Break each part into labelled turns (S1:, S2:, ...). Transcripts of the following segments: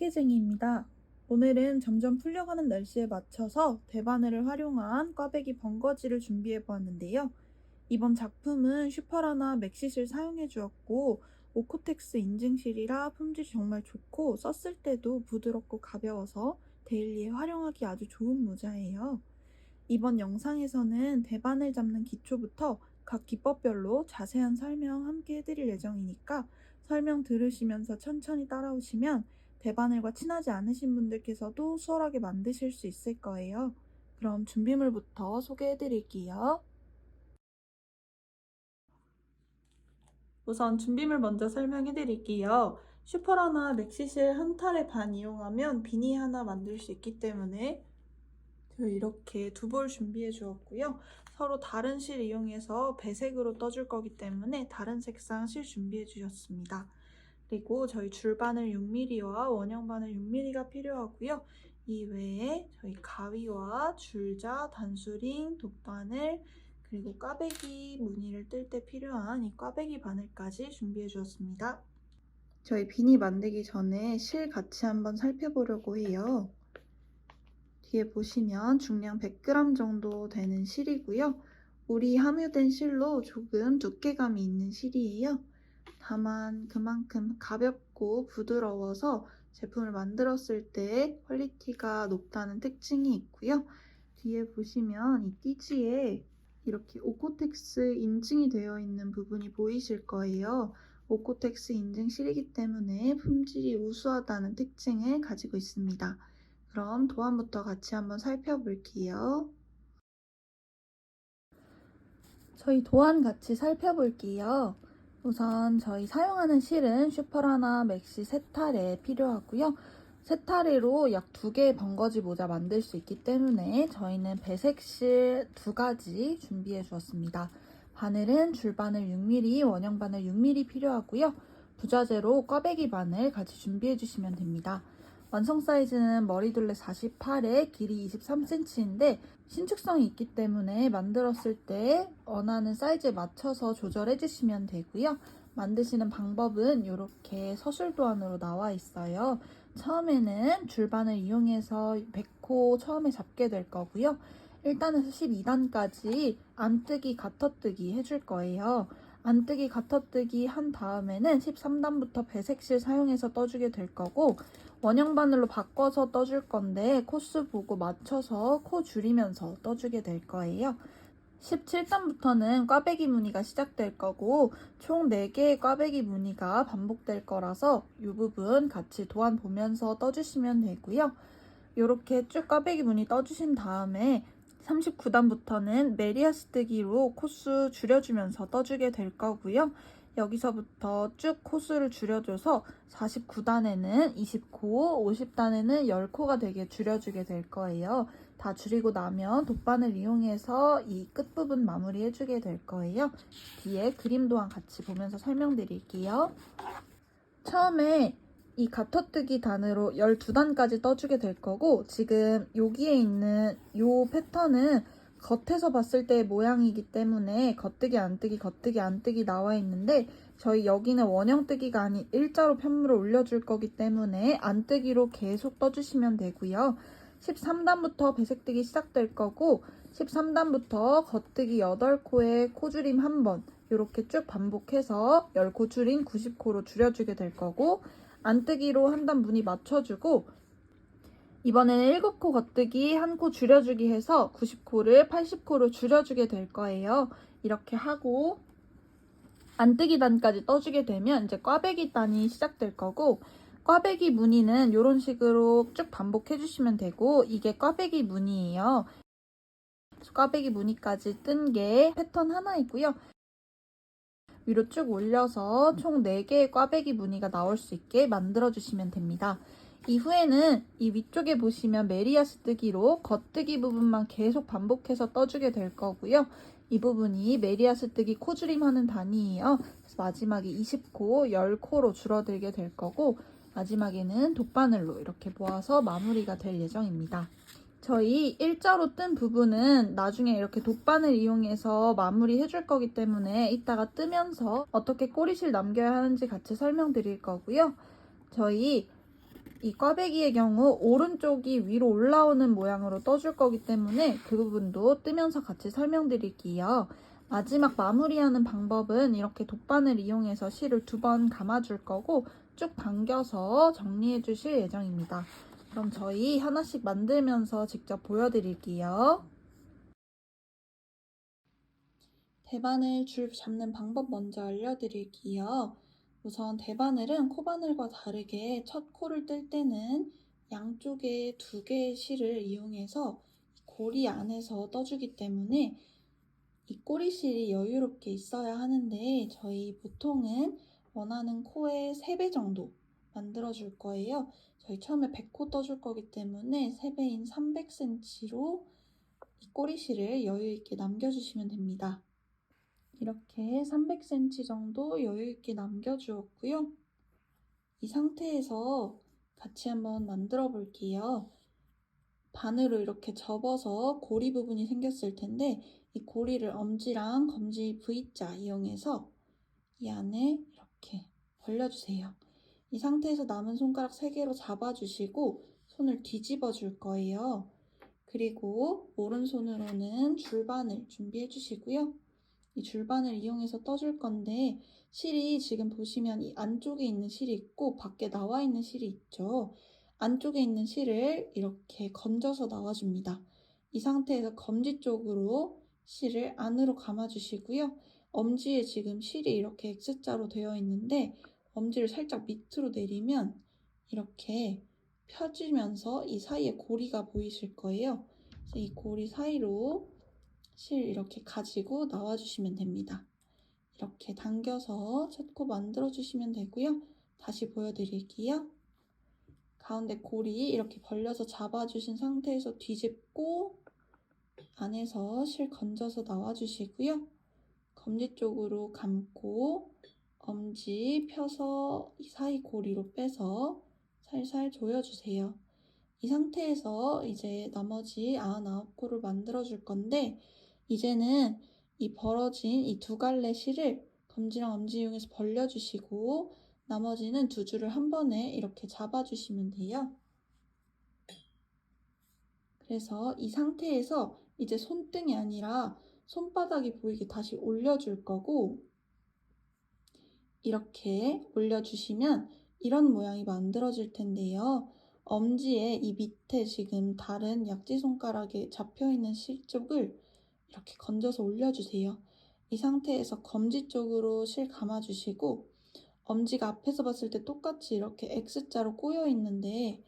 S1: 빨개쟁이입니다. 오늘은 점점 풀려가는 날씨에 맞춰서 대바늘을 활용한 꽈배기 번거지를 준비해 보았는데요. 이번 작품은 슈퍼라나 맥시실 사용해 주었고 오코텍스 인증실이라 품질이 정말 좋고 썼을 때도 부드럽고 가벼워서 데일리에 활용하기 아주 좋은 모자예요. 이번 영상에서는 대바늘 잡는 기초부터 각 기법별로 자세한 설명 함께 해드릴 예정이니까 설명 들으시면서 천천히 따라오시면 대바늘과 친하지 않으신 분들께서도 수월하게 만드실 수 있을 거예요. 그럼 준비물부터 소개해드릴게요. 우선 준비물 먼저 설명해드릴게요. 슈퍼라나 맥시실 한 탈에 반 이용하면 비니 하나 만들 수 있기 때문에 이렇게 두 볼 준비해 주었고요. 서로 다른 실 이용해서 배색으로 떠줄 거기 때문에 다른 색상 실 준비해 주셨습니다. 그리고 저희 줄바늘 6mm와 원형바늘 6mm가 필요하고요. 이 외에 저희 가위와 줄자, 단수링, 돗바늘, 그리고 꽈배기 무늬를 뜰 때 필요한 이 꽈배기 바늘까지 준비해 주었습니다. 저희 비니 만들기 전에 실 같이 한번 살펴보려고 해요. 뒤에 보시면 중량 100g 정도 되는 실이고요. 우리 함유된 실로 조금 두께감이 있는 실이에요. 다만 그만큼 가볍고 부드러워서 제품을 만들었을 때 퀄리티가 높다는 특징이 있고요. 뒤에 보시면 이 띠지에 이렇게 오코텍스 인증이 되어 있는 부분이 보이실 거예요. 오코텍스 인증 실이기 때문에 품질이 우수하다는 특징을 가지고 있습니다. 그럼 도안부터 같이 한번 살펴볼게요. 저희 도안 같이 살펴볼게요. 우선 저희 사용하는 실은 슈퍼라나 맥시 세타레 필요하고요. 세타레로 약 2개의 번거지 모자 만들 수 있기 때문에 저희는 배색실 2가지 준비해 주었습니다. 바늘은 줄바늘 6mm, 원형바늘 6mm 필요하고요. 부자재로 꽈배기 바늘 같이 준비해 주시면 됩니다. 완성 사이즈는 머리둘레 48에 길이 23cm인데 신축성이 있기 때문에 만들었을 때 원하는 사이즈에 맞춰서 조절해 주시면 되고요. 만드시는 방법은 이렇게 서술도안으로 나와 있어요. 처음에는 줄바늘 이용해서 100호 처음에 잡게 될 거고요. 1단에서 12단까지 안뜨기, 가터뜨기 해줄 거예요. 안뜨기, 가터뜨기 한 다음에는 13단부터 배색실 사용해서 떠주게 될 거고 원형 바늘로 바꿔서 떠줄 건데 코스 보고 맞춰서 코 줄이면서 떠주게 될 거예요. 17단부터는 꽈배기 무늬가 시작될 거고 총 4개의 꽈배기 무늬가 반복될 거라서 이 부분 같이 도안 보면서 떠주시면 되고요. 이렇게 쭉 꽈배기 무늬 떠주신 다음에 39단부터는 메리아스 뜨기로 코수 줄여주면서 떠주게 될 거고요. 여기서부터 쭉 코수를 줄여줘서 49단에는 20코, 50단에는 10코가 되게 줄여주게 될 거예요. 다 줄이고 나면 돗바늘 이용해서 이 끝부분 마무리해주게 될 거예요. 뒤에 그림 도안 같이 보면서 설명드릴게요. 처음에 이 가터뜨기 단으로 12단까지 떠주게 될 거고 지금 여기에 있는 이 패턴은 겉에서 봤을 때의 모양이기 때문에 겉뜨기 안뜨기 겉뜨기 안뜨기 나와 있는데 저희 여기는 원형뜨기가 아닌 일자로 편물을 올려줄 거기 때문에 안뜨기로 계속 떠주시면 되고요. 13단부터 배색뜨기 시작될 거고 13단부터 겉뜨기 8코에 코줄임 1번 이렇게 쭉 반복해서 10코 줄인 90코로 줄여주게 될 거고 안뜨기로 한 단 무늬 맞춰주고 이번에는 7코 겉뜨기 1코 줄여주기 해서 90코를 80코로 줄여주게 될 거예요. 이렇게 하고 안뜨기 단까지 떠주게 되면 이제 꽈배기 단이 시작될 거고 꽈배기 무늬는 이런 식으로 쭉 반복해주시면 되고 이게 꽈배기 무늬예요. 꽈배기 무늬까지 뜬 게 패턴 하나이고요. 위로 쭉 올려서 총 4개의 꽈배기 무늬가 나올 수 있게 만들어주시면 됩니다. 이후에는 이 위쪽에 보시면 메리아스 뜨기로 겉뜨기 부분만 계속 반복해서 떠주게 될 거고요. 이 부분이 메리아스 뜨기 코줄임 하는 단위예요. 그래서 마지막에 20코, 10코로 줄어들게 될 거고 마지막에는 돗바늘로 이렇게 모아서 마무리가 될 예정입니다. 저희 일자로 뜬 부분은 나중에 이렇게 돗바늘 이용해서 마무리 해줄 거기 때문에 이따가 뜨면서 어떻게 꼬리실 남겨야 하는지 같이 설명드릴 거고요. 저희 이 꽈배기의 경우 오른쪽이 위로 올라오는 모양으로 떠줄 거기 때문에 그 부분도 뜨면서 같이 설명드릴게요. 마지막 마무리하는 방법은 이렇게 돗바늘 이용해서 실을 2번 감아줄 거고 쭉 당겨서 정리해 주실 예정입니다. 그럼 저희 하나씩 만들면서 직접 보여드릴게요. 대바늘 줄 잡는 방법 먼저 알려드릴게요. 우선 대바늘은 코바늘과 다르게 첫 코를 뜰 때는 양쪽에 2개의 실을 이용해서 고리 안에서 떠주기 때문에 이 꼬리실이 여유롭게 있어야 하는데 저희 보통은 원하는 코의 3배 정도 만들어 줄 거예요. 저희 처음에 100코 떠줄 거기 때문에 3배인 300cm로 이 꼬리실을 여유 있게 남겨주시면 됩니다. 이렇게 300cm 정도 여유 있게 남겨주었고요. 이 상태에서 같이 한번 만들어 볼게요. 반으로 이렇게 접어서 고리 부분이 생겼을 텐데 이 고리를 엄지랑 검지 V자 이용해서 이 안에 이렇게 벌려주세요. 이 상태에서 남은 손가락 3개로 잡아주시고 손을 뒤집어 줄 거예요. 그리고 오른손으로는 줄바늘 준비해 주시고요. 이 줄바늘 이용해서 떠줄 건데 실이 지금 보시면 이 안쪽에 있는 실이 있고 밖에 나와 있는 실이 있죠. 안쪽에 있는 실을 이렇게 건져서 나와줍니다. 이 상태에서 검지 쪽으로 실을 안으로 감아주시고요. 엄지에 지금 실이 이렇게 X자로 되어 있는데 엄지를 살짝 밑으로 내리면 이렇게 펴지면서 이 사이에 고리가 보이실 거예요. 그래서 이 고리 사이로 실 이렇게 가지고 나와주시면 됩니다. 이렇게 당겨서 첫 코 만들어주시면 되고요. 다시 보여드릴게요. 가운데 고리 이렇게 벌려서 잡아주신 상태에서 뒤집고 안에서 실 건져서 나와주시고요. 검지 쪽으로 감고 엄지 펴서 이 사이 고리로 빼서 살살 조여주세요. 이 상태에서 이제 나머지 99코를 만들어 줄 건데 이제는 이 벌어진 이 2갈래 실을 검지랑 엄지 이용해서 벌려주시고 나머지는 2줄을 한 번에 이렇게 잡아주시면 돼요. 그래서 이 상태에서 이제 손등이 아니라 손바닥이 보이게 다시 올려줄 거고 이렇게 올려주시면 이런 모양이 만들어질 텐데요. 엄지에 이 밑에 지금 다른 약지손가락에 잡혀있는 실 쪽을 이렇게 건져서 올려주세요. 이 상태에서 검지 쪽으로 실 감아주시고 엄지가 앞에서 봤을 때 똑같이 이렇게 X자로 꼬여 있는데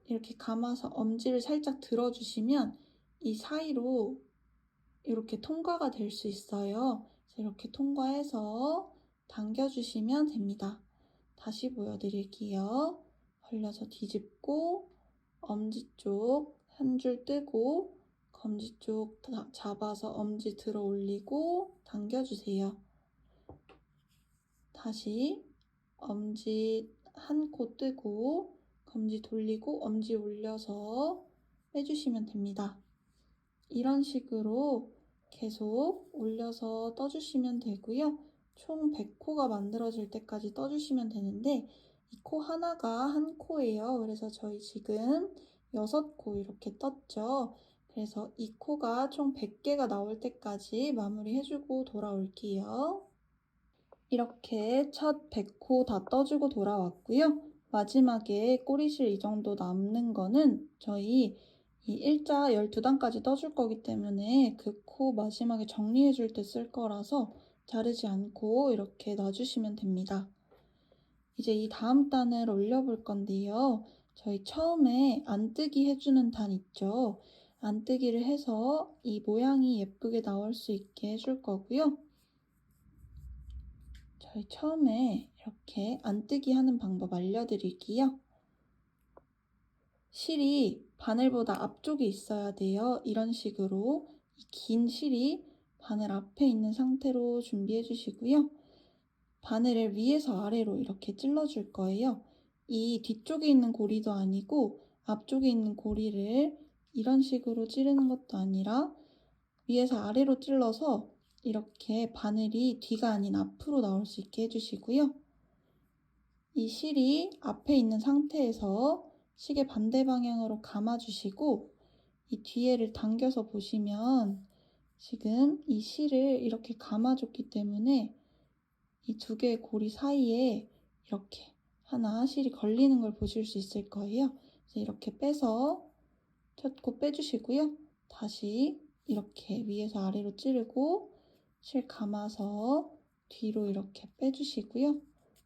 S1: 이렇게 감아서 엄지를 살짝 들어주시면 이 사이로 이렇게 통과가 될 수 있어요. 이렇게 통과해서 당겨주시면 됩니다. 다시 보여드릴게요. 벌려서 뒤집고 엄지 쪽 한 줄 뜨고 검지 쪽 잡아서 엄지 들어 올리고 당겨주세요. 다시 엄지 한 코 뜨고 검지 돌리고 엄지 올려서 빼주시면 됩니다. 이런 식으로 계속 올려서 떠주시면 되고요. 총 100코가 만들어질 때까지 떠주시면 되는데 이 코 하나가 한 코예요. 그래서 저희 지금 6코 이렇게 떴죠. 그래서 이 코가 총 100개가 나올 때까지 마무리해주고 돌아올게요. 이렇게 첫 100코 다 떠주고 돌아왔고요. 마지막에 꼬리실 이 정도 남는 거는 저희 이 일자 12단까지 떠줄 거기 때문에 그 코 마지막에 정리해 줄 때 쓸 거라서 자르지 않고 이렇게 놔주시면 됩니다. 이제 이 다음 단을 올려볼 건데요. 저희 처음에 안뜨기 해주는 단 있죠. 안뜨기를 해서 이 모양이 예쁘게 나올 수 있게 해줄 거고요. 저희 처음에 이렇게 안뜨기 하는 방법 알려드릴게요. 실이 바늘보다 앞쪽에 있어야 돼요. 이런 식으로 이 긴 실이 바늘 앞에 있는 상태로 준비해 주시고요. 바늘을 위에서 아래로 이렇게 찔러 줄 거예요. 이 뒤쪽에 있는 고리도 아니고 앞쪽에 있는 고리를 이런 식으로 찌르는 것도 아니라 위에서 아래로 찔러서 이렇게 바늘이 뒤가 아닌 앞으로 나올 수 있게 해주시고요. 이 실이 앞에 있는 상태에서 시계 반대 방향으로 감아주시고 이 뒤에를 당겨서 보시면 지금 이 실을 이렇게 감아줬기 때문에 이 두 개의 고리 사이에 이렇게 하나 실이 걸리는 걸 보실 수 있을 거예요. 그래서 이렇게 빼서 첫 코 빼주시고요. 다시 이렇게 위에서 아래로 찌르고 실 감아서 뒤로 이렇게 빼주시고요.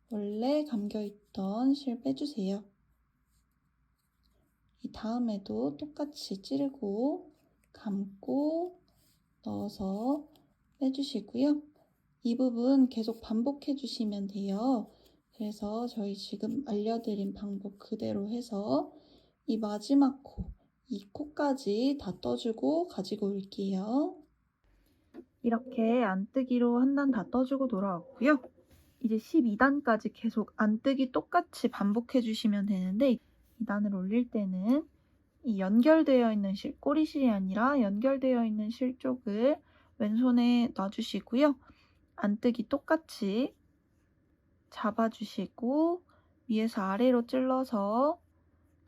S1: 원래 감겨있던 실 빼주세요. 이 다음에도 똑같이 찌르고 감고 넣어서 빼주시고요. 이 부분 계속 반복해 주시면 돼요. 그래서 저희 지금 알려드린 방법 그대로 해서 이 마지막 코, 이 코까지 다 떠주고 가지고 올게요. 이렇게 안뜨기로 한 단 다 떠주고 돌아왔고요. 이제 12단까지 계속 안뜨기 똑같이 반복해 주시면 되는데 2단을 올릴 때는 이 연결되어 있는 실, 꼬리실이 아니라 연결되어 있는 실 쪽을 왼손에 놔주시고요. 안뜨기 똑같이 잡아주시고 위에서 아래로 찔러서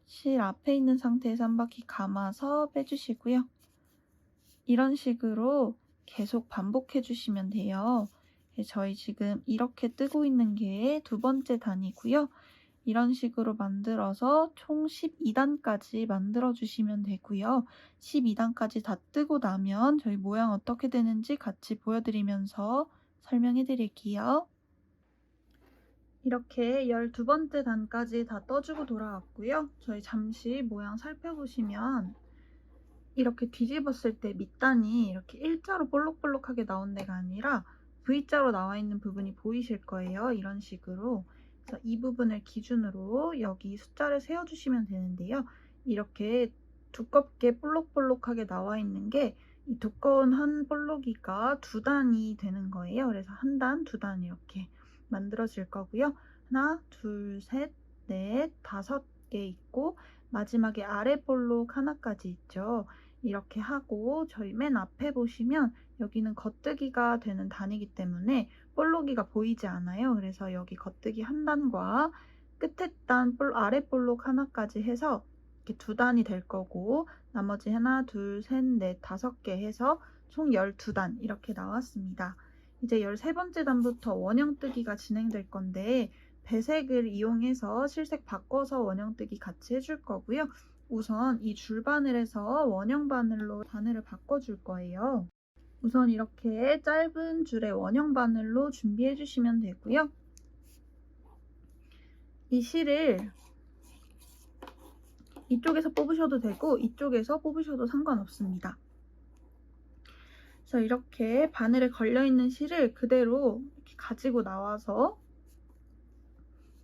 S1: 실 앞에 있는 상태에서 한 바퀴 감아서 빼주시고요. 이런 식으로 계속 반복해 주시면 돼요. 저희 지금 이렇게 뜨고 있는 게 두 번째 단이고요. 이런 식으로 만들어서 총 12단까지 만들어 주시면 되고요. 12단까지 다 뜨고 나면 저희 모양 어떻게 되는지 같이 보여드리면서 설명해 드릴게요. 이렇게 12번째 단까지 다 떠주고 돌아왔고요. 저희 잠시 모양 살펴보시면 이렇게 뒤집었을 때 밑단이 이렇게 일자로 볼록볼록하게 나온 데가 아니라 V자로 나와 있는 부분이 보이실 거예요. 이런 식으로. 그래서 이 부분을 기준으로 여기 숫자를 세워주시면 되는데요. 이렇게 두껍게 볼록볼록하게 나와 있는 게 이 두꺼운 한 볼록이가 두 단이 되는 거예요. 그래서 한 단, 두 단 이렇게 만들어질 거고요. 하나, 둘, 셋, 넷, 5개 있고 마지막에 아래 볼록 하나까지 있죠. 이렇게 하고 저희 맨 앞에 보시면 여기는 겉뜨기가 되는 단이기 때문에 볼록이가 보이지 않아요. 그래서 여기 겉뜨기 한 단과 끝에 단, 아래 볼록 하나까지 해서 이렇게 두 단이 될 거고 나머지 하나, 둘, 셋, 넷, 5개 해서 총 12단 이렇게 나왔습니다. 이제 13번째 단부터 원형뜨기가 진행될 건데 배색을 이용해서 실색 바꿔서 원형뜨기 같이 해줄 거고요. 우선 이 줄바늘에서 원형 바늘로 바늘을 바꿔줄 거예요. 우선 이렇게 짧은 줄의 원형 바늘로 준비해 주시면 되고요. 이 실을 이쪽에서 뽑으셔도 되고 이쪽에서 뽑으셔도 상관없습니다. 그래서 이렇게 바늘에 걸려있는 실을 그대로 이렇게 가지고 나와서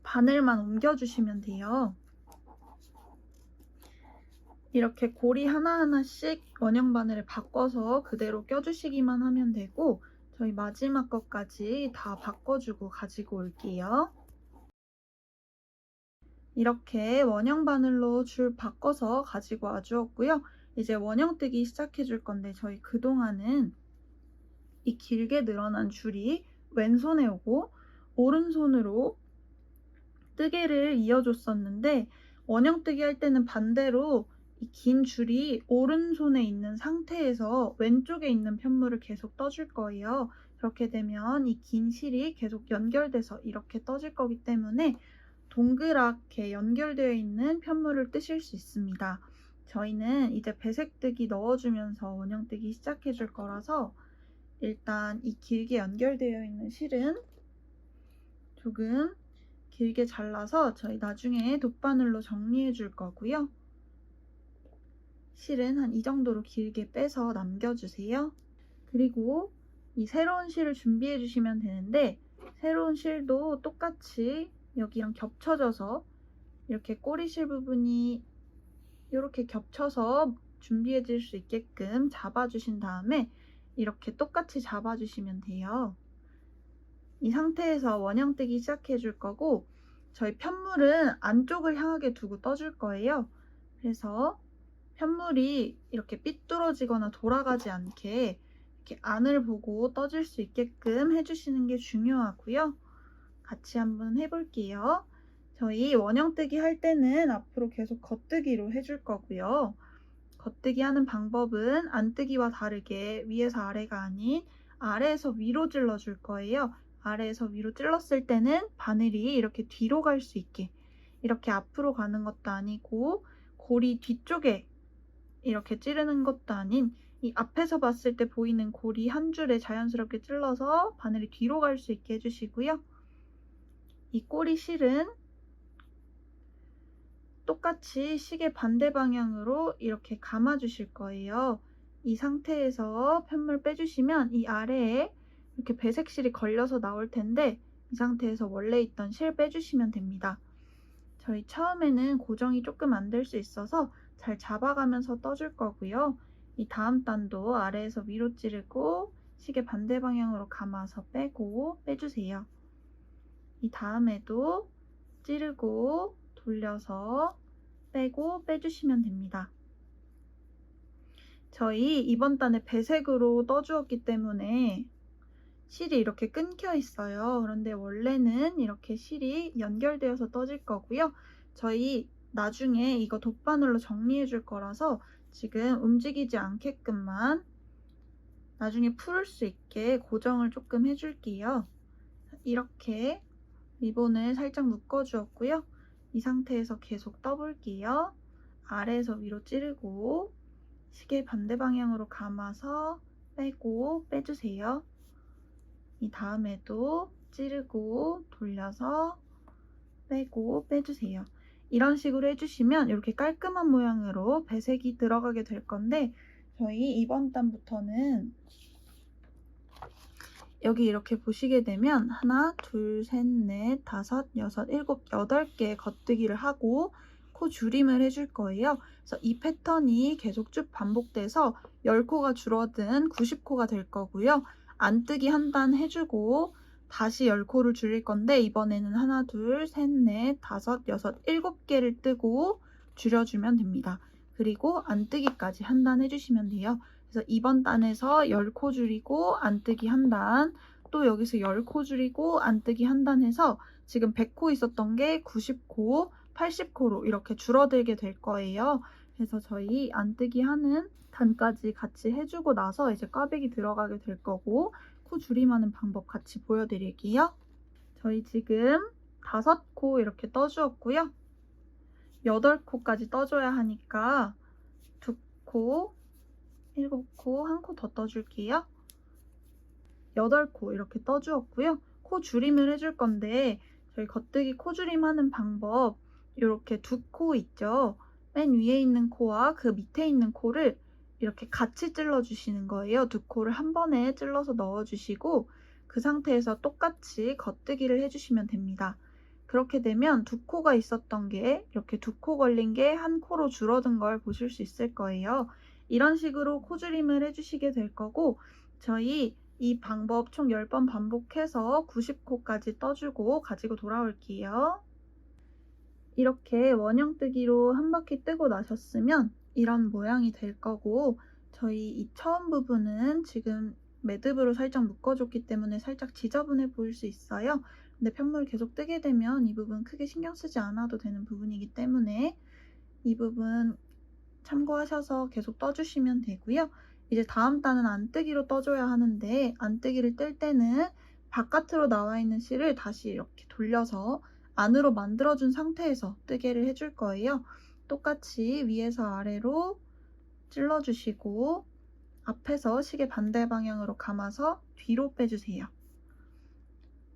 S1: 바늘만 옮겨주시면 돼요. 이렇게 고리 하나하나씩 원형 바늘을 바꿔서 그대로 껴주시기만 하면 되고 저희 마지막 것까지 다 바꿔주고 가지고 올게요. 이렇게 원형 바늘로 줄 바꿔서 가지고 와주었고요. 이제 원형 뜨기 시작해 줄 건데 저희 그동안은 이 길게 늘어난 줄이 왼손에 오고 오른손으로 뜨개를 이어줬었는데 원형 뜨기 할 때는 반대로 이 긴 줄이 오른손에 있는 상태에서 왼쪽에 있는 편물을 계속 떠줄 거예요. 그렇게 되면 이 긴 실이 계속 연결돼서 이렇게 떠질 거기 때문에 동그랗게 연결되어 있는 편물을 뜨실 수 있습니다. 저희는 이제 배색뜨기 넣어주면서 원형뜨기 시작해 줄 거라서 일단 이 길게 연결되어 있는 실은 조금 길게 잘라서 저희 나중에 돗바늘로 정리해 줄 거고요. 실은 한 이 정도로 길게 빼서 남겨주세요. 그리고 이 새로운 실을 준비해 주시면 되는데 새로운 실도 똑같이 여기랑 겹쳐져서 이렇게 꼬리실 부분이 이렇게 겹쳐서 준비해 줄 수 있게끔 잡아주신 다음에 이렇게 똑같이 잡아주시면 돼요. 이 상태에서 원형뜨기 시작해 줄 거고 저희 편물은 안쪽을 향하게 두고 떠줄 거예요. 그래서 편물이 이렇게 삐뚤어지거나 돌아가지 않게 이렇게 안을 보고 떠질 수 있게끔 해주시는 게 중요하고요. 같이 한번 해볼게요. 저희 원형뜨기 할 때는 앞으로 계속 겉뜨기로 해줄 거고요. 겉뜨기 하는 방법은 안뜨기와 다르게 위에서 아래가 아닌 아래에서 위로 찔러줄 거예요. 아래에서 위로 찔렀을 때는 바늘이 이렇게 뒤로 갈 수 있게, 이렇게 앞으로 가는 것도 아니고 고리 뒤쪽에 이렇게 찌르는 것도 아닌 이 앞에서 봤을 때 보이는 고리 한 줄에 자연스럽게 찔러서 바늘이 뒤로 갈 수 있게 해주시고요. 이 꼬리 실은 똑같이 시계 반대 방향으로 이렇게 감아 주실 거예요. 이 상태에서 펜물 빼주시면 이 아래에 이렇게 배색 실이 걸려서 나올 텐데, 이 상태에서 원래 있던 실 빼주시면 됩니다. 저희 처음에는 고정이 조금 안 될 수 있어서 잘 잡아가면서 떠줄 거고요. 이 다음 단도 아래에서 위로 찌르고 시계 반대 방향으로 감아서 빼고 빼주세요. 이 다음에도 찌르고 돌려서 빼고 빼주시면 됩니다. 저희 이번 단에 배색으로 떠주었기 때문에 실이 이렇게 끊겨 있어요. 그런데 원래는 이렇게 실이 연결되어서 떠질 거고요. 저희 나중에 이거 돗바늘로 정리해 줄 거라서 지금 움직이지 않게끔만 나중에 풀을 수 있게 고정을 조금 해줄게요. 이렇게 리본을 살짝 묶어주었고요. 이 상태에서 계속 떠볼게요. 아래에서 위로 찌르고 시계 반대 방향으로 감아서 빼고 빼주세요. 이 다음에도 찌르고 돌려서 빼고 빼주세요. 이런 식으로 해주시면 이렇게 깔끔한 모양으로 배색이 들어가게 될 건데, 저희 이번 단부터는 여기 이렇게 보시게 되면 하나, 둘, 셋, 넷, 다섯, 여섯, 일곱, 8개의 겉뜨기를 하고 코 줄임을 해줄 거예요. 그래서 이 패턴이 계속 쭉 반복돼서 10코가 줄어든 90코가 될 거고요. 안뜨기 한 단 해주고 다시 10코를 줄일 건데, 이번에는 하나, 둘, 셋, 넷, 다섯, 여섯, 7개를 뜨고 줄여주면 됩니다. 그리고 안뜨기까지 한 단 해주시면 돼요. 그래서 이번 단에서 10코 줄이고 안뜨기 한 단, 또 여기서 10코 줄이고 안뜨기 한 단 해서 지금 100코 있었던 게 90코, 80코로 이렇게 줄어들게 될 거예요. 그래서 저희 안뜨기 하는 단까지 같이 해주고 나서 이제 꽈배기 들어가게 될 거고, 코 줄임하는 방법 같이 보여드릴게요. 저희 지금 5코 이렇게 떠주었고요. 8코까지 떠줘야 하니까 2코, 7코, 1코 더 떠줄게요. 8코 이렇게 떠주었고요. 코 줄임을 해줄 건데, 저희 겉뜨기 코 줄임하는 방법, 이렇게 2코 있죠? 맨 위에 있는 코와 그 밑에 있는 코를 이렇게 같이 찔러주시는 거예요. 2코를 한 번에 찔러서 넣어주시고 그 상태에서 똑같이 겉뜨기를 해주시면 됩니다. 그렇게 되면 2코가 있었던 게 이렇게 2코 걸린 게 1코로 줄어든 걸 보실 수 있을 거예요. 이런 식으로 코 줄임을 해주시게 될 거고, 저희 이 방법 총 10번 반복해서 90코까지 떠주고 가지고 돌아올게요. 이렇게 원형뜨기로 한 바퀴 뜨고 나셨으면 이런 모양이 될 거고, 저희 이 처음 부분은 지금 매듭으로 살짝 묶어줬기 때문에 살짝 지저분해 보일 수 있어요. 근데 편물 계속 뜨게 되면 이 부분 크게 신경 쓰지 않아도 되는 부분이기 때문에 이 부분 참고하셔서 계속 떠주시면 되고요. 이제 다음 단은 안뜨기로 떠줘야 하는데, 안뜨기를 뜰 때는 바깥으로 나와 있는 실을 다시 이렇게 돌려서 안으로 만들어준 상태에서 뜨개를 해줄 거예요. 똑같이 위에서 아래로 찔러주시고 앞에서 시계 반대 방향으로 감아서 뒤로 빼주세요.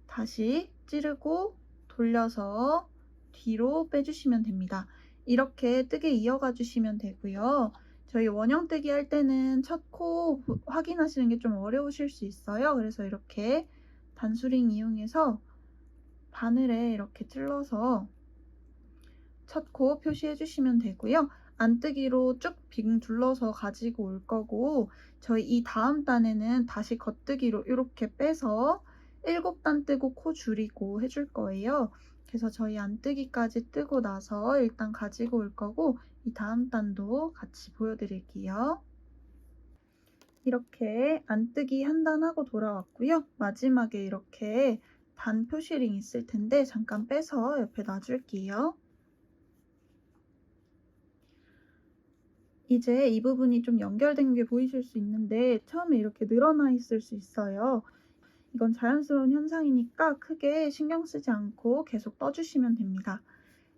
S1: 다시 찌르고 돌려서 뒤로 빼주시면 됩니다. 이렇게 뜨개 이어가 주시면 되고요. 저희 원형뜨기 할 때는 첫 코 확인하시는 게 좀 어려우실 수 있어요. 그래서 이렇게 단수링 이용해서 바늘에 이렇게 찔러서 첫 코 표시해 주시면 되고요. 안뜨기로 쭉 빙 둘러서 가지고 올 거고, 저희 이 다음 단에는 다시 겉뜨기로 이렇게 빼서 7단 뜨고 코 줄이고 해줄 거예요. 그래서 저희 안뜨기까지 뜨고 나서 일단 가지고 올 거고, 이 다음 단도 같이 보여드릴게요. 이렇게 안뜨기 한 단 하고 돌아왔고요. 마지막에 이렇게 단 표시링 있을 텐데 잠깐 빼서 옆에 놔줄게요. 이제 이 부분이 좀 연결된 게 보이실 수 있는데 처음에 이렇게 늘어나 있을 수 있어요. 이건 자연스러운 현상이니까 크게 신경 쓰지 않고 계속 떠주시면 됩니다.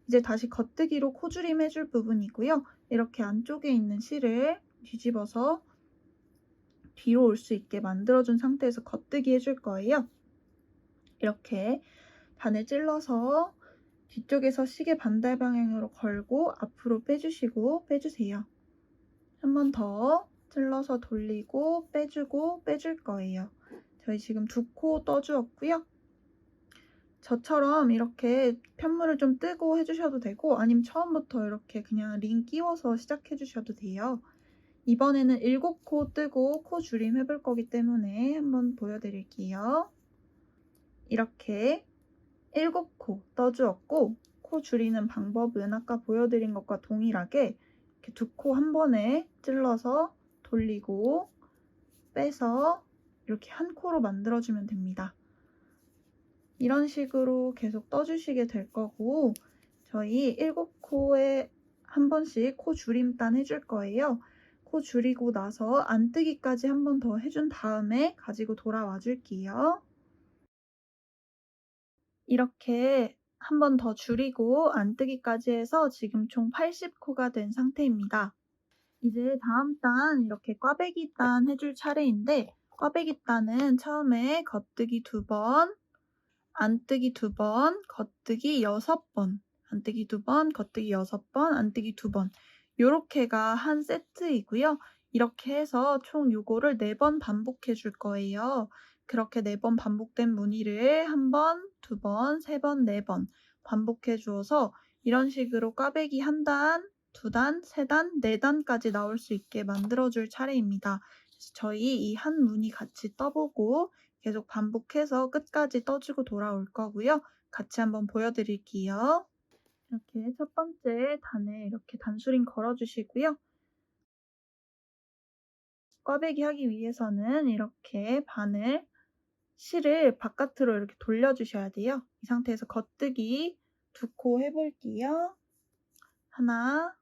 S1: 이제 다시 겉뜨기로 코줄임 해줄 부분이고요. 이렇게 안쪽에 있는 실을 뒤집어서 뒤로 올 수 있게 만들어준 상태에서 겉뜨기 해줄 거예요. 이렇게 단을 찔러서 뒤쪽에서 시계 반대 방향으로 걸고 앞으로 빼주시고 빼주세요. 한 번 더 찔러서 돌리고 빼주고 빼줄 거예요. 저희 지금 2코 떠주었고요. 저처럼 이렇게 편물을 좀 뜨고 해주셔도 되고 아니면 처음부터 이렇게 그냥 링 끼워서 시작해 주셔도 돼요. 이번에는 7코 뜨고 코 줄임 해볼 거기 때문에 한번 보여드릴게요. 이렇게 7코 떠주었고 코 줄이는 방법은 아까 보여드린 것과 동일하게 이렇게 2코 한 번에 찔러서 돌리고 빼서 이렇게 한 코로 만들어주면 됩니다. 이런 식으로 계속 떠주시게 될 거고 저희 7코에 한 번씩 코 줄임단 해줄 거예요. 코 줄이고 나서 안뜨기까지 한 번 더 해준 다음에 가지고 돌아와 줄게요. 이렇게 한 번 더 줄이고 안뜨기까지 해서 지금 총 80코가 된 상태입니다. 이제 다음 단 이렇게 꽈배기 단 해줄 차례인데 꽈배기 단은 처음에 겉뜨기 2번, 안뜨기 2번, 겉뜨기 6번, 안뜨기 2번, 겉뜨기 6번, 안뜨기 2번 요렇게가 한 세트이고요. 이렇게 해서 총 요거를 4번 반복해 줄 거예요. 그렇게 4번 반복된 무늬를 1번, 2번, 3번, 4번 반복해 주어서 이런 식으로 꽈배기 1단, 2단, 3단, 4단까지 나올 수 있게 만들어 줄 차례입니다. 그래서 저희 이 한 무늬 같이 떠보고 계속 반복해서 끝까지 떠주고 돌아올 거고요. 같이 한번 보여드릴게요. 이렇게 첫 번째 단에 이렇게 단수링 걸어주시고요. 꽈배기 하기 위해서는 이렇게 실을 바깥으로 이렇게 돌려주셔야 돼요. 이 상태에서 겉뜨기 2코 해볼게요. 하나,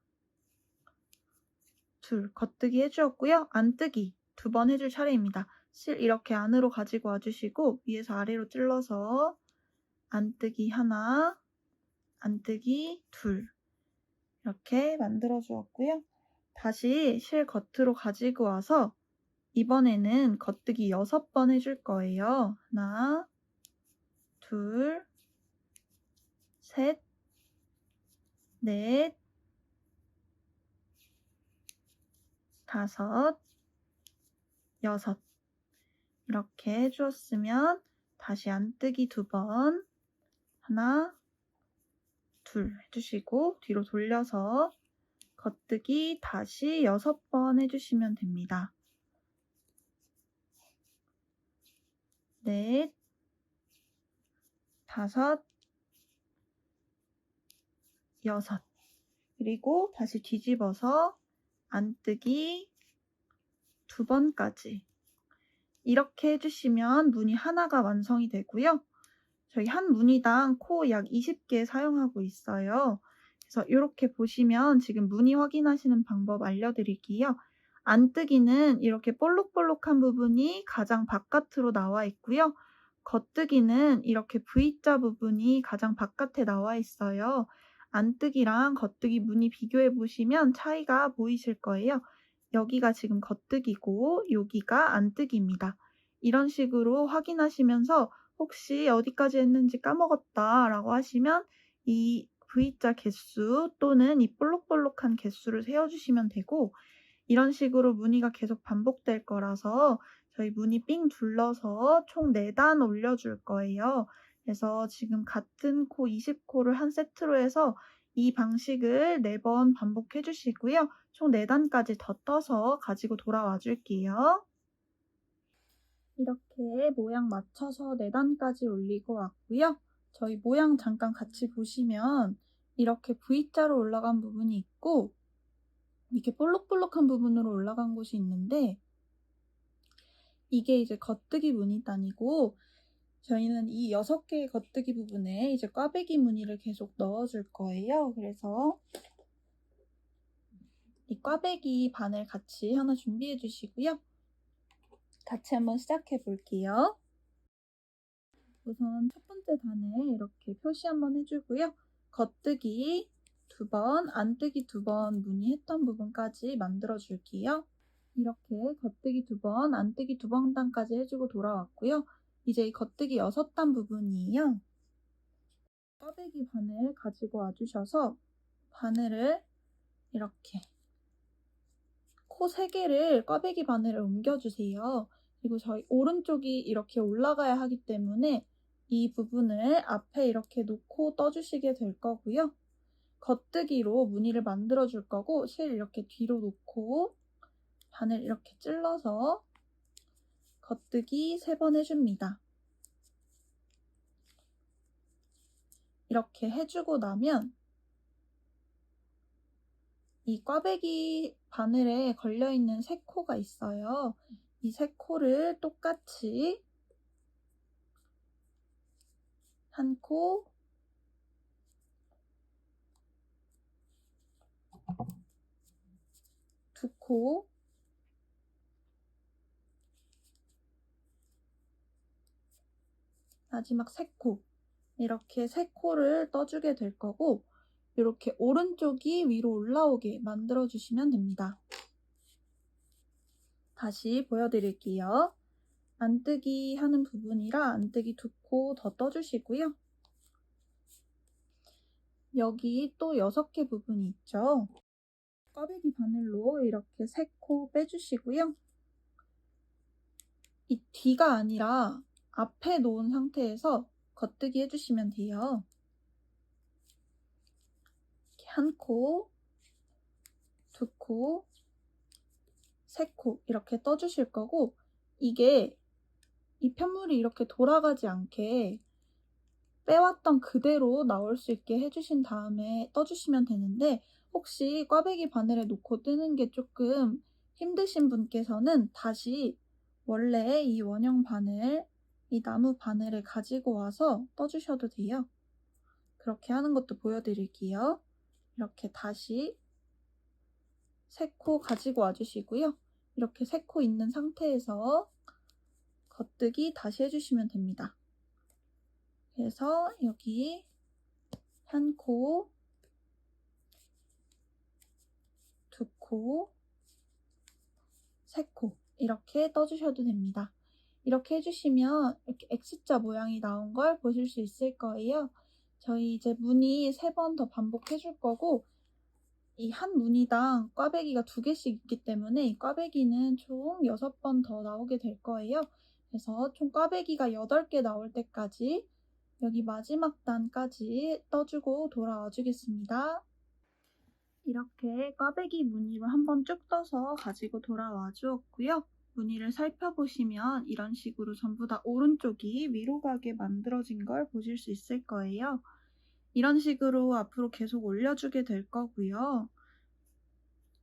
S1: 둘, 겉뜨기 해주었고요. 안뜨기 2번 해줄 차례입니다. 실 이렇게 안으로 가지고 와주시고 위에서 아래로 찔러서 안뜨기 하나, 안뜨기 둘 이렇게 만들어 주었고요. 다시 실 겉으로 가지고 와서 이번에는 겉뜨기 6번 해줄 거예요. 하나, 둘, 셋, 넷, 다섯, 여섯 이렇게 해주었으면 다시 안뜨기 2번 하나, 둘 해주시고 뒤로 돌려서 겉뜨기 다시 6번 해주시면 됩니다. 넷, 다섯, 여섯 그리고 다시 뒤집어서 안뜨기 2번까지 이렇게 해주시면 무늬 하나가 완성이 되고요. 저희 한 무늬당 코 약 20개 사용하고 있어요. 그래서 이렇게 보시면 지금 무늬 확인하시는 방법 알려드릴게요. 안뜨기는 이렇게 볼록볼록한 부분이 가장 바깥으로 나와 있고요. 겉뜨기는 이렇게 V자 부분이 가장 바깥에 나와 있어요. 안뜨기랑 겉뜨기 무늬 비교해 보시면 차이가 보이실 거예요. 여기가 지금 겉뜨기고 여기가 안뜨기입니다. 이런 식으로 확인하시면서 혹시 어디까지 했는지 까먹었다 라고 하시면 이 V자 개수 또는 이 볼록볼록한 개수를 세어주시면 되고 이런 식으로 무늬가 계속 반복될 거라서 저희 무늬 삥 둘러서 총 4단 올려줄 거예요. 그래서 지금 같은 코 20코를 한 세트로 해서 이 방식을 4번 반복해 주시고요. 총 4단까지 더 떠서 가지고 돌아와 줄게요. 이렇게 모양 맞춰서 4단까지 올리고 왔고요. 저희 모양 잠깐 같이 보시면 이렇게 V자로 올라간 부분이 있고 이렇게 볼록볼록한 부분으로 올라간 곳이 있는데 이게 이제 겉뜨기 무늬단이고 저희는 이 6개의 겉뜨기 부분에 이제 꽈배기 무늬를 계속 넣어줄 거예요. 그래서 이 꽈배기 바늘 같이 하나 준비해 주시고요. 같이 한번 시작해 볼게요. 우선 첫 번째 단에 이렇게 표시 한번 해주고요. 겉뜨기 2번, 안뜨기 2번 무늬했던 부분까지 만들어 줄게요. 이렇게 겉뜨기 2번, 안뜨기 2번단까지 해주고 돌아왔고요. 이제 이 겉뜨기 6단 부분이에요. 꽈배기 바늘 가지고 와주셔서 바늘을 이렇게 코 3개를 꽈배기 바늘을 옮겨주세요. 그리고 저희 오른쪽이 이렇게 올라가야 하기 때문에 이 부분을 앞에 이렇게 놓고 떠주시게 될 거고요. 겉뜨기로 무늬를 만들어 줄 거고 실 이렇게 뒤로 놓고 바늘 이렇게 찔러서 겉뜨기 3번 해줍니다. 이렇게 해주고 나면 이 꽈배기 바늘에 걸려있는 3코가 있어요. 이 3코를 똑같이 1코, 2코, 마지막 3코 이렇게 3코를 떠주게 될 거고 이렇게 오른쪽이 위로 올라오게 만들어주시면 됩니다. 다시 보여드릴게요. 안뜨기 하는 부분이라 안뜨기 2코 더 떠주시고요. 여기 또 6개 부분이 있죠. 꽈배기 바늘로 이렇게 3코 빼주시고요. 이 뒤가 아니라 앞에 놓은 상태에서 겉뜨기 해주시면 돼요. 이렇게 1코, 2코, 3코 이렇게 떠주실 거고 이게 이 편물이 이렇게 돌아가지 않게 빼왔던 그대로 나올 수 있게 해주신 다음에 떠주시면 되는데 혹시 꽈배기 바늘에 놓고 뜨는 게 조금 힘드신 분께서는 다시 원래 이 원형 바늘, 이 나무 바늘을 가지고 와서 떠주셔도 돼요. 그렇게 하는 것도 보여드릴게요. 이렇게 다시 3코 가지고 와주시고요. 이렇게 3코 있는 상태에서 겉뜨기 다시 해주시면 됩니다. 그래서 여기 1코, 2코, 3코 이렇게 떠주셔도 됩니다. 이렇게 해주시면 이렇게 X자 모양이 나온 걸 보실 수 있을 거예요. 저희 이제 무늬 3번 더 반복해줄 거고 이 한 무늬당 꽈배기가 2개씩 있기 때문에 이 꽈배기는 총 6번 더 나오게 될 거예요. 그래서 총 꽈배기가 8개 나올 때까지 여기 마지막 단까지 떠주고 돌아와 주겠습니다. 이렇게 꽈배기 무늬로 한번 쭉 떠서 가지고 돌아와 주었고요. 무늬를 살펴보시면 이런 식으로 전부 다 오른쪽이 위로 가게 만들어진 걸 보실 수 있을 거예요. 이런 식으로 앞으로 계속 올려주게 될 거고요.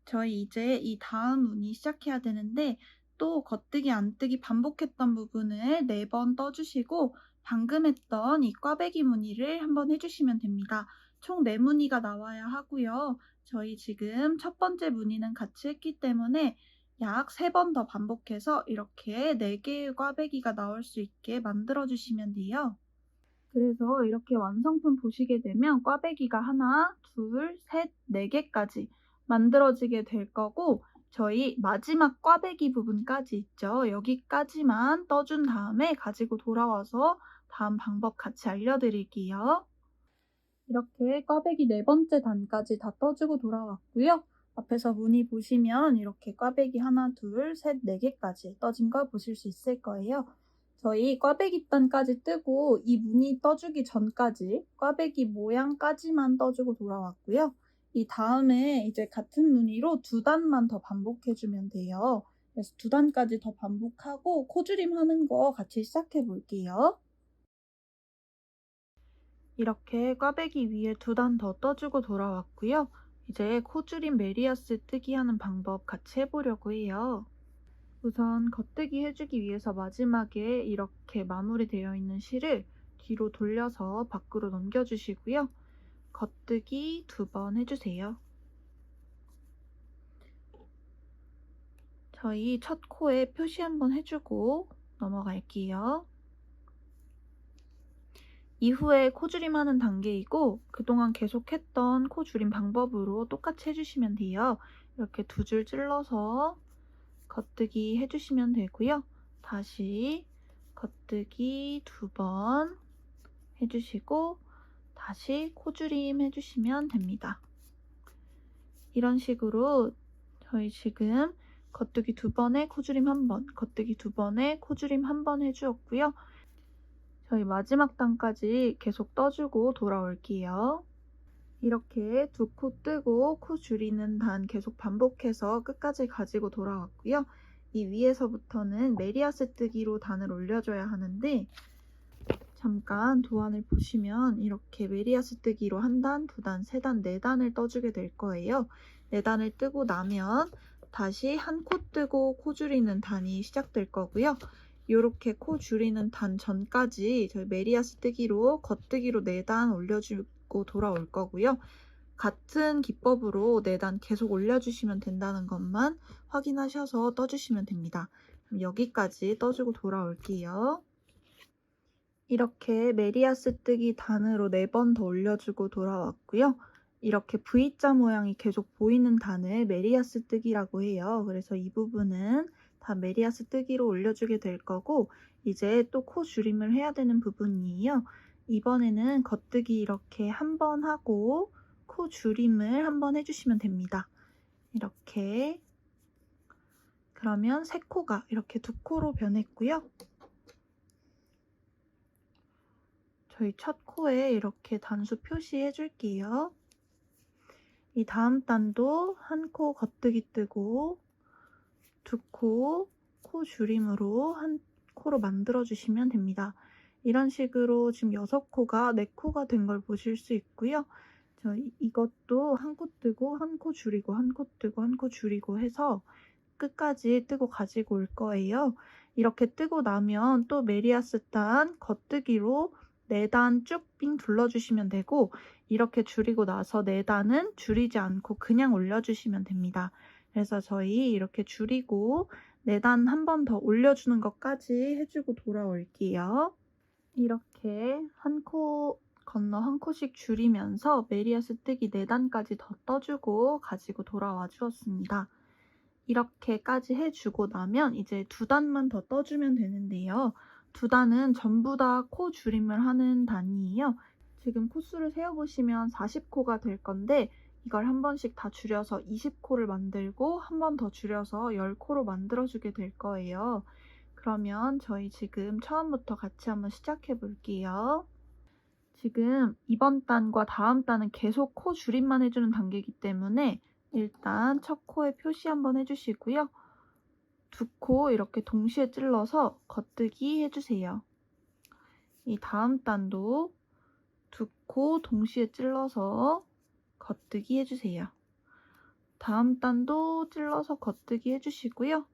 S1: 저희 이제 이 다음 무늬 시작해야 되는데 또 겉뜨기 안뜨기 반복했던 부분을 4번 떠주시고 방금 했던 이 꽈배기 무늬를 한번 해주시면 됩니다. 총 4무늬가 나와야 하고요. 저희 지금 첫 번째 무늬는 같이 했기 때문에 약 3번 더 반복해서 이렇게 4개의 꽈배기가 나올 수 있게 만들어주시면 돼요. 그래서 이렇게 완성품 보시게 되면 꽈배기가 하나, 둘, 셋, 4개까지 만들어지게 될 거고 저희 마지막 꽈배기 부분까지 있죠. 여기까지만 떠준 다음에 가지고 돌아와서 다음 방법 같이 알려드릴게요. 이렇게 꽈배기 4번째 단까지 다 떠주고 돌아왔고요. 앞에서 무늬 보시면 이렇게 꽈배기 하나, 둘, 셋, 4개까지 떠진 걸 보실 수 있을 거예요. 저희 꽈배기 단까지 뜨고 이 무늬 떠주기 전까지 꽈배기 모양까지만 떠주고 돌아왔고요. 이 다음에 이제 같은 무늬로 2단만 더 반복해주면 돼요. 그래서 2단까지 더 반복하고 코줄임 하는 거 같이 시작해 볼게요. 이렇게 꽈배기 위에 2단 더 떠주고 돌아왔고요. 이제 코줄임 메리어스 뜨기 하는 방법 같이 해보려고 해요. 우선 겉뜨기 해주기 위해서 마지막에 이렇게 마무리되어 있는 실을 뒤로 돌려서 밖으로 넘겨주시고요. 겉뜨기 2번 해주세요. 저희 첫 코에 표시 한번 해주고 넘어갈게요. 이후에 코줄임 하는 단계이고 그동안 계속했던 코줄임 방법으로 똑같이 해주시면 돼요. 이렇게 2줄 찔러서 겉뜨기 해주시면 되고요. 다시 겉뜨기 2번 해주시고 다시 코줄임 해주시면 됩니다. 이런 식으로 저희 지금 겉뜨기 2번에 코줄임 1번, 겉뜨기 2번에 코줄임 1번 해주었고요. 저희 마지막 단까지 계속 떠주고 돌아올게요. 이렇게 2코 뜨고 코 줄이는 단 계속 반복해서 끝까지 가지고 돌아왔고요. 이 위에서부터는 메리아스 뜨기로 단을 올려줘야 하는데 잠깐 도안을 보시면 이렇게 메리아스 뜨기로 1단, 2단, 3단, 4단을 떠주게 될 거예요. 4단을 뜨고 나면 다시 1코 뜨고 코 줄이는 단이 시작될 거고요. 이렇게 코 줄이는 단 전까지 저희 메리아스 뜨기로 겉뜨기로 4단 올려주고 돌아올 거고요. 같은 기법으로 4단 계속 올려주시면 된다는 것만 확인하셔서 떠주시면 됩니다. 그럼 여기까지 떠주고 돌아올게요. 이렇게 메리아스 뜨기 단으로 4번 더 올려주고 돌아왔고요. 이렇게 V자 모양이 계속 보이는 단을 메리아스 뜨기라고 해요. 그래서 이 부분은 다 메리아스 뜨기로 올려주게 될 거고 이제 또 코 줄임을 해야 되는 부분이에요. 이번에는 겉뜨기 이렇게 1번 하고 코 줄임을 1번 해주시면 됩니다. 이렇게 그러면 3코가 이렇게 2코로 변했고요. 저희 첫 코에 이렇게 단수 표시해 줄게요. 이 다음 단도 1코 겉뜨기 뜨고 2코 코 줄임으로 1코로 만들어 주시면 됩니다. 이런 식으로 지금 6코가 4코가 된 걸 보실 수 있고요. 이것도 1코 뜨고 1코 줄이고 1코 뜨고 1코 줄이고 해서 끝까지 뜨고 가지고 올 거예요. 이렇게 뜨고 나면 또 메리아스 단 겉뜨기로 4단 쭉 빙 둘러주시면 되고 이렇게 줄이고 나서 4단은 줄이지 않고 그냥 올려주시면 됩니다. 그래서 저희 이렇게 줄이고 4단 한 번 더 올려주는 것까지 해주고 돌아올게요. 이렇게 1코 건너 1코씩 줄이면서 메리아스 뜨기 4단까지 더 떠주고 가지고 돌아와 주었습니다. 이렇게까지 해주고 나면 이제 2단만 더 떠주면 되는데요. 2단은 전부 다 코 줄임을 하는 단이에요. 지금 코수를 세어보시면 40코가 될 건데 이걸 한 번씩 다 줄여서 20코를 만들고 한 번 더 줄여서 10코로 만들어주게 될 거예요. 그러면 저희 지금 처음부터 같이 한번 시작해 볼게요. 지금 이번 단과 다음 단은 계속 코 줄임만 해주는 단계이기 때문에 일단 첫 코에 표시 한번 해주시고요. 2코 이렇게 동시에 찔러서 겉뜨기 해주세요. 이 다음 단도 2코 동시에 찔러서 겉뜨기 해주세요. 다음 단도 찔러서 겉뜨기 해주시고요.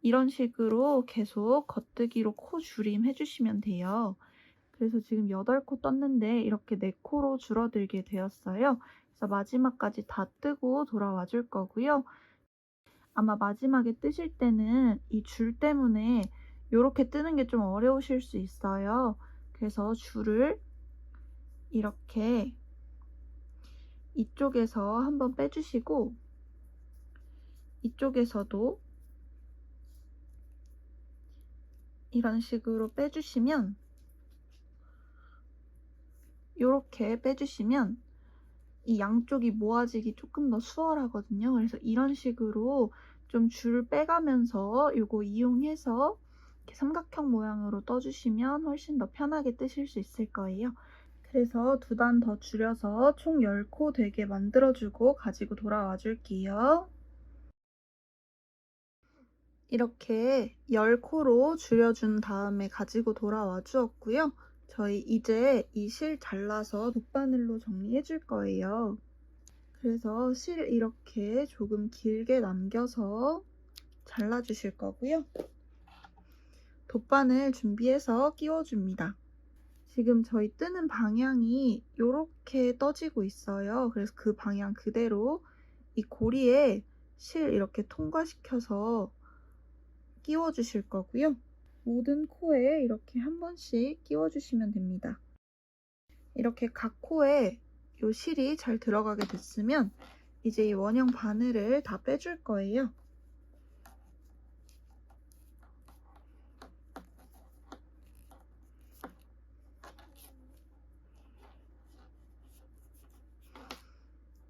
S1: 이런 식으로 계속 겉뜨기로 코 줄임 해주시면 돼요. 그래서 지금 8코 떴는데 이렇게 4코로 줄어들게 되었어요. 그래서 마지막까지 다 뜨고 돌아와 줄 거고요. 아마 마지막에 뜨실 때는 이 줄 때문에 이렇게 뜨는 게 좀 어려우실 수 있어요. 그래서 줄을 이렇게 이쪽에서 한번 빼주시고 이쪽에서도 이런 식으로 빼주시면 이렇게 빼주시면 이 양쪽이 모아지기 조금 더 수월하거든요. 그래서 이런 식으로 좀 줄 빼가면서 이거 이용해서 이렇게 삼각형 모양으로 떠주시면 훨씬 더 편하게 뜨실 수 있을 거예요. 그래서 2단 더 줄여서 총 10코 되게 만들어주고 가지고 돌아와 줄게요. 이렇게 10코로 줄여준 다음에 가지고 돌아와 주었고요. 저희 이제 이 실 잘라서 돗바늘로 정리해 줄 거예요. 그래서 실 이렇게 조금 길게 남겨서 잘라주실 거고요. 돗바늘 준비해서 끼워줍니다. 지금 저희 뜨는 방향이 이렇게 떠지고 있어요. 그래서 그 방향 그대로 이 고리에 실 이렇게 통과시켜서 끼워주실 거고요. 모든 코에 이렇게 한 번씩 끼워주시면 됩니다. 이렇게 각 코에 이 실이 잘 들어가게 됐으면 이제 이 원형 바늘을 다 빼줄 거예요.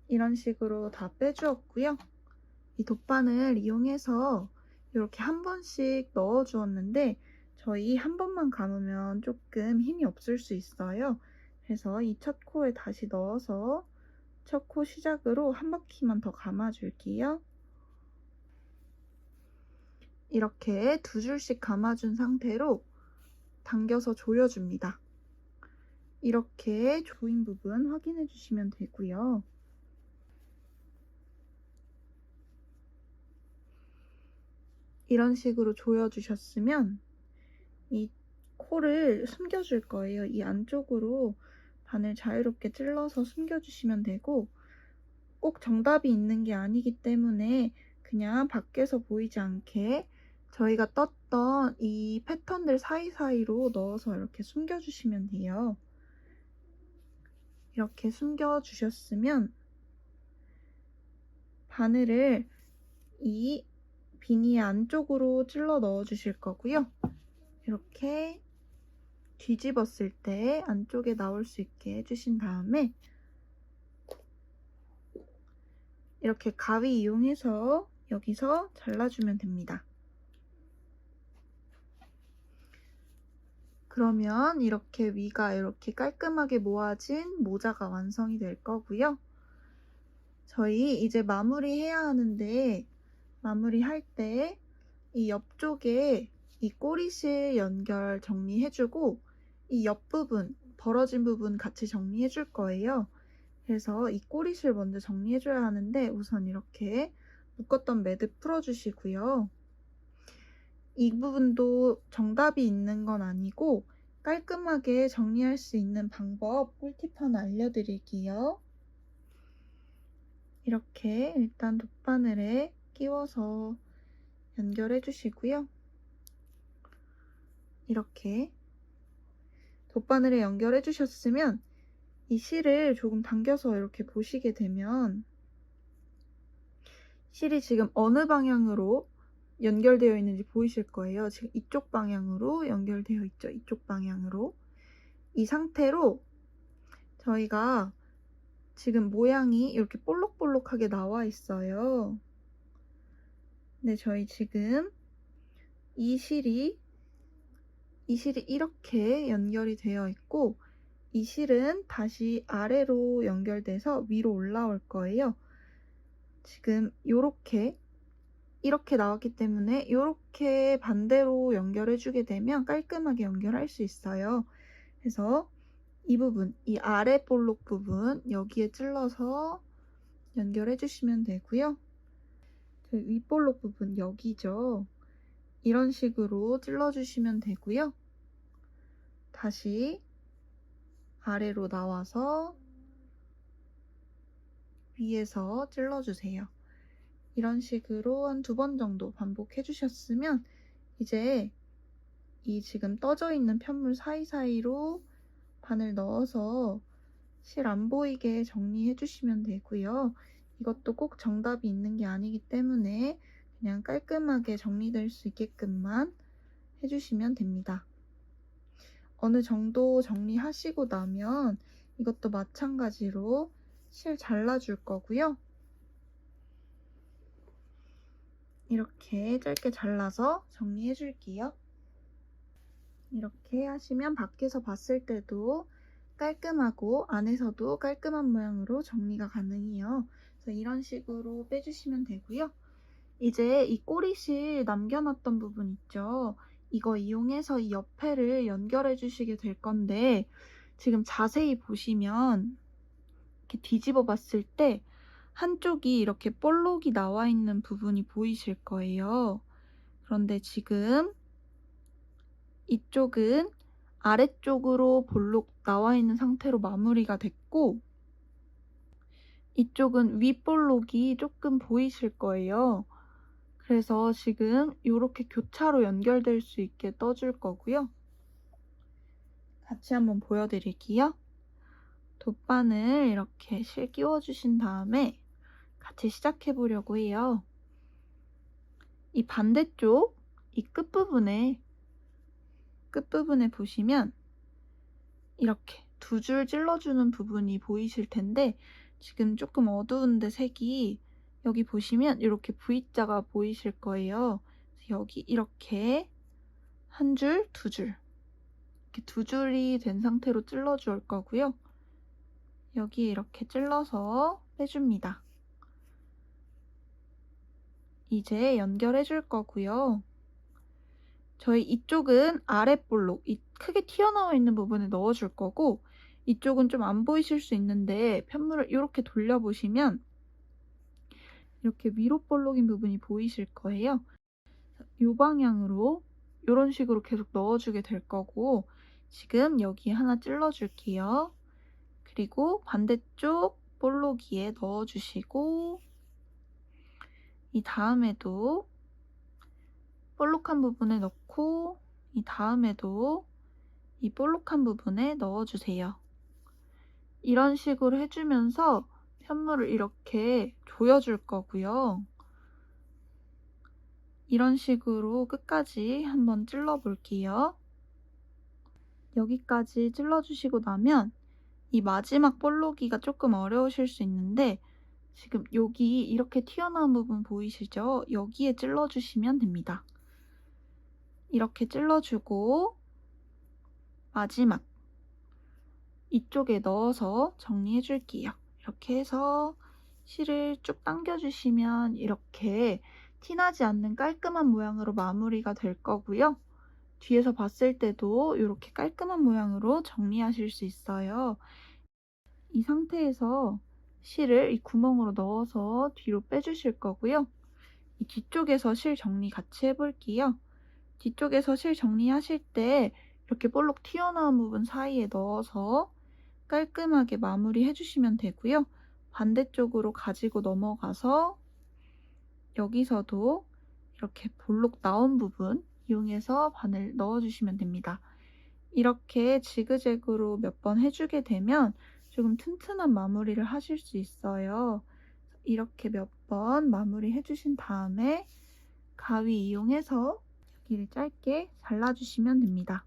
S1: 이런 식으로 다 빼주었고요. 이 돗바늘 이용해서 이렇게 한 번씩 넣어 주었는데 저희 한 번만 감으면 조금 힘이 없을 수 있어요. 그래서 이 첫 코에 다시 넣어서 첫 코 시작으로 한 바퀴만 더 감아 줄게요. 이렇게 두 줄씩 감아준 상태로 당겨서 조여줍니다. 이렇게 조인 부분 확인해 주시면 되고요. 이런 식으로 조여주셨으면 이 코를 숨겨줄 거예요. 이 안쪽으로 바늘 자유롭게 찔러서 숨겨주시면 되고 꼭 정답이 있는 게 아니기 때문에 그냥 밖에서 보이지 않게 저희가 떴던 이 패턴들 사이사이로 넣어서 이렇게 숨겨주시면 돼요. 이렇게 숨겨주셨으면 바늘을 이 비니 안쪽으로 찔러 넣어주실 거고요. 이렇게 뒤집었을 때 안쪽에 나올 수 있게 해주신 다음에 이렇게 가위 이용해서 여기서 잘라주면 됩니다. 그러면 이렇게 위가 이렇게 깔끔하게 모아진 모자가 완성이 될 거고요. 저희 이제 마무리해야 하는데 마무리할 때 이 옆쪽에 이 꼬리실 연결 정리해주고 이 옆부분, 벌어진 부분 같이 해줄 거예요. 그래서 이 꼬리실 먼저 정리해줘야 하는데 우선 이렇게 묶었던 매듭 풀어주시고요. 이 부분도 정답이 있는 건 아니고 깔끔하게 정리할 수 있는 방법 꿀팁 하나 알려드릴게요. 이렇게 일단 돗바늘에 끼워서 연결해 주시고요. 이렇게 돗바늘에 연결해 주셨으면 이 실을 조금 당겨서 이렇게 보시게 되면 실이 지금 어느 방향으로 연결되어 있는지 보이실 거예요. 지금 이쪽 방향으로 연결되어 있죠. 이쪽 방향으로. 이 상태로 저희가 지금 모양이 이렇게 볼록볼록하게 나와 있어요. 근데 저희 지금 이 실이 이렇게 연결이 되어 있고 이 실은 다시 아래로 연결돼서 위로 올라올 거예요. 지금 이렇게 나왔기 때문에 이렇게 반대로 연결해주게 되면 깔끔하게 연결할 수 있어요. 그래서 이 부분, 이 아래 볼록 부분 여기에 찔러서 연결해주시면 되고요. 윗볼록 부분 여기죠. 이런 식으로 찔러주시면 되고요. 다시 아래로 나와서 위에서 찔러주세요. 이런 식으로 한 2번 정도 반복해 주셨으면 이제 이 지금 떠져 있는 편물 사이사이로 바늘 넣어서 실 안 보이게 정리해 주시면 되고요. 이것도 꼭 정답이 있는 게 아니기 때문에 그냥 깔끔하게 정리될 수 있게끔만 해주시면 됩니다. 어느 정도 정리하시고 나면 이것도 마찬가지로 실 잘라줄 거고요. 이렇게 짧게 잘라서 정리해 줄게요. 이렇게 하시면 밖에서 봤을 때도 깔끔하고 안에서도 깔끔한 모양으로 정리가 가능해요. 그래서 이런 식으로 빼주시면 되고요. 이제 이 꼬리실 남겨놨던 부분 있죠? 이거 이용해서 이 옆에를 연결해 주시게 될 건데 지금 자세히 보시면 이렇게 뒤집어 봤을 때 한쪽이 이렇게 볼록이 나와 있는 부분이 보이실 거예요. 그런데 지금 이쪽은 아래쪽으로 볼록 나와 있는 상태로 마무리가 됐고, 이쪽은 윗볼록이 조금 보이실 거예요. 그래서 지금 이렇게 교차로 연결될 수 있게 떠줄 거고요. 같이 한번 보여드릴게요. 돗바늘 이렇게 실 끼워주신 다음에 같이 시작해 보려고 해요. 이 반대쪽, 이 끝부분에 보시면 이렇게 두 줄 찔러주는 부분이 보이실 텐데, 지금 조금 어두운데 색이, 여기 보시면 이렇게 V자가 보이실 거예요. 여기 이렇게 한 줄, 두 줄, 이렇게 두 줄이 된 상태로 찔러줄 거고요. 여기 이렇게 찔러서 빼줍니다. 이제 연결해 줄 거고요. 저희 이쪽은 아랫볼록, 이 크게 튀어나와 있는 부분에 넣어줄 거고, 이쪽은 좀 안 보이실 수 있는데 편물을 이렇게 돌려보시면 이렇게 위로 볼록인 부분이 보이실 거예요. 이 방향으로 이런 식으로 계속 넣어주게 될 거고, 지금 여기 하나 찔러줄게요. 그리고 반대쪽 볼록이에 넣어주시고, 이 다음에도 볼록한 부분에 넣고, 이 다음에도 이 볼록한 부분에 넣어주세요. 이런 식으로 해주면서 편물을 이렇게 조여줄 거고요. 이런 식으로 끝까지 한번 찔러 볼게요. 여기까지 찔러주시고 나면 이 마지막 볼록이가 조금 어려우실 수 있는데, 지금 여기 이렇게 튀어나온 부분 보이시죠? 여기에 찔러주시면 됩니다. 이렇게 찔러주고 마지막 이쪽에 넣어서 정리해 줄게요. 이렇게 해서 실을 쭉 당겨주시면 이렇게 티나지 않는 깔끔한 모양으로 마무리가 될 거고요. 뒤에서 봤을 때도 이렇게 깔끔한 모양으로 정리하실 수 있어요. 이 상태에서 실을 이 구멍으로 넣어서 뒤로 빼주실 거고요. 이 뒤쪽에서 실 정리 같이 해볼게요. 뒤쪽에서 실 정리하실 때 이렇게 볼록 튀어나온 부분 사이에 넣어서 깔끔하게 마무리 해주시면 되고요. 반대쪽으로 가지고 넘어가서 여기서도 이렇게 볼록 나온 부분 이용해서 바늘 넣어주시면 됩니다. 이렇게 지그재그로 몇 번 해주게 되면 조금 튼튼한 마무리를 하실 수 있어요. 이렇게 몇 번 마무리 해주신 다음에 가위 이용해서 여기를 짧게 잘라주시면 됩니다.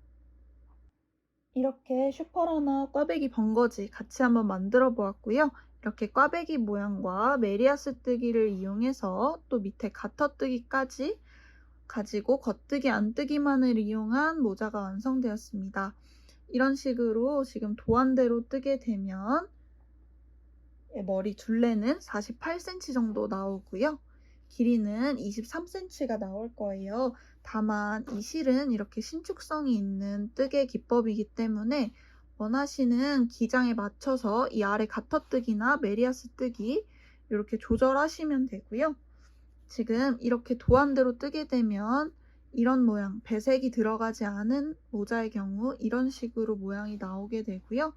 S1: 이렇게 슈퍼라나 꽈배기 번거지 같이 한번 만들어 보았고요. 이렇게 꽈배기 모양과 메리아스 뜨기를 이용해서 또 밑에 가터뜨기까지 가지고 겉뜨기 안뜨기만을 이용한 모자가 완성되었습니다. 이런 식으로 지금 도안대로 뜨게 되면 머리 둘레는 48cm 정도 나오고요. 길이는 23cm가 나올 거예요. 다만 이 실은 이렇게 신축성이 있는 뜨개 기법이기 때문에 원하시는 기장에 맞춰서 이 아래 가터뜨기나 메리아스 뜨기 이렇게 조절하시면 되고요. 지금 이렇게 도안대로 뜨게 되면 이런 모양, 배색이 들어가지 않은 모자의 경우 이런 식으로 모양이 나오게 되고요.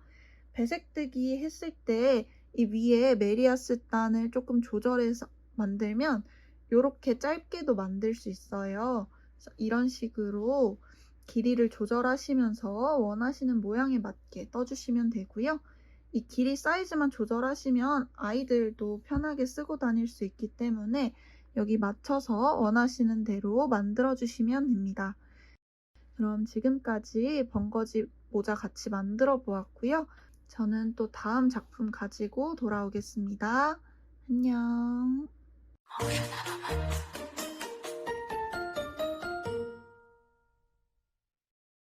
S1: 배색뜨기 했을 때 이 위에 메리아스 단을 조금 조절해서 만들면 이렇게 짧게도 만들 수 있어요. 그래서 이런 식으로 길이를 조절하시면서 원하시는 모양에 맞게 떠주시면 되고요. 이 길이 사이즈만 조절하시면 아이들도 편하게 쓰고 다닐 수 있기 때문에 여기 맞춰서 원하시는 대로 만들어주시면 됩니다. 그럼 지금까지 번거지 모자 같이 만들어 보았고요. 저는 또 다음 작품 가지고 돌아오겠습니다. 안녕.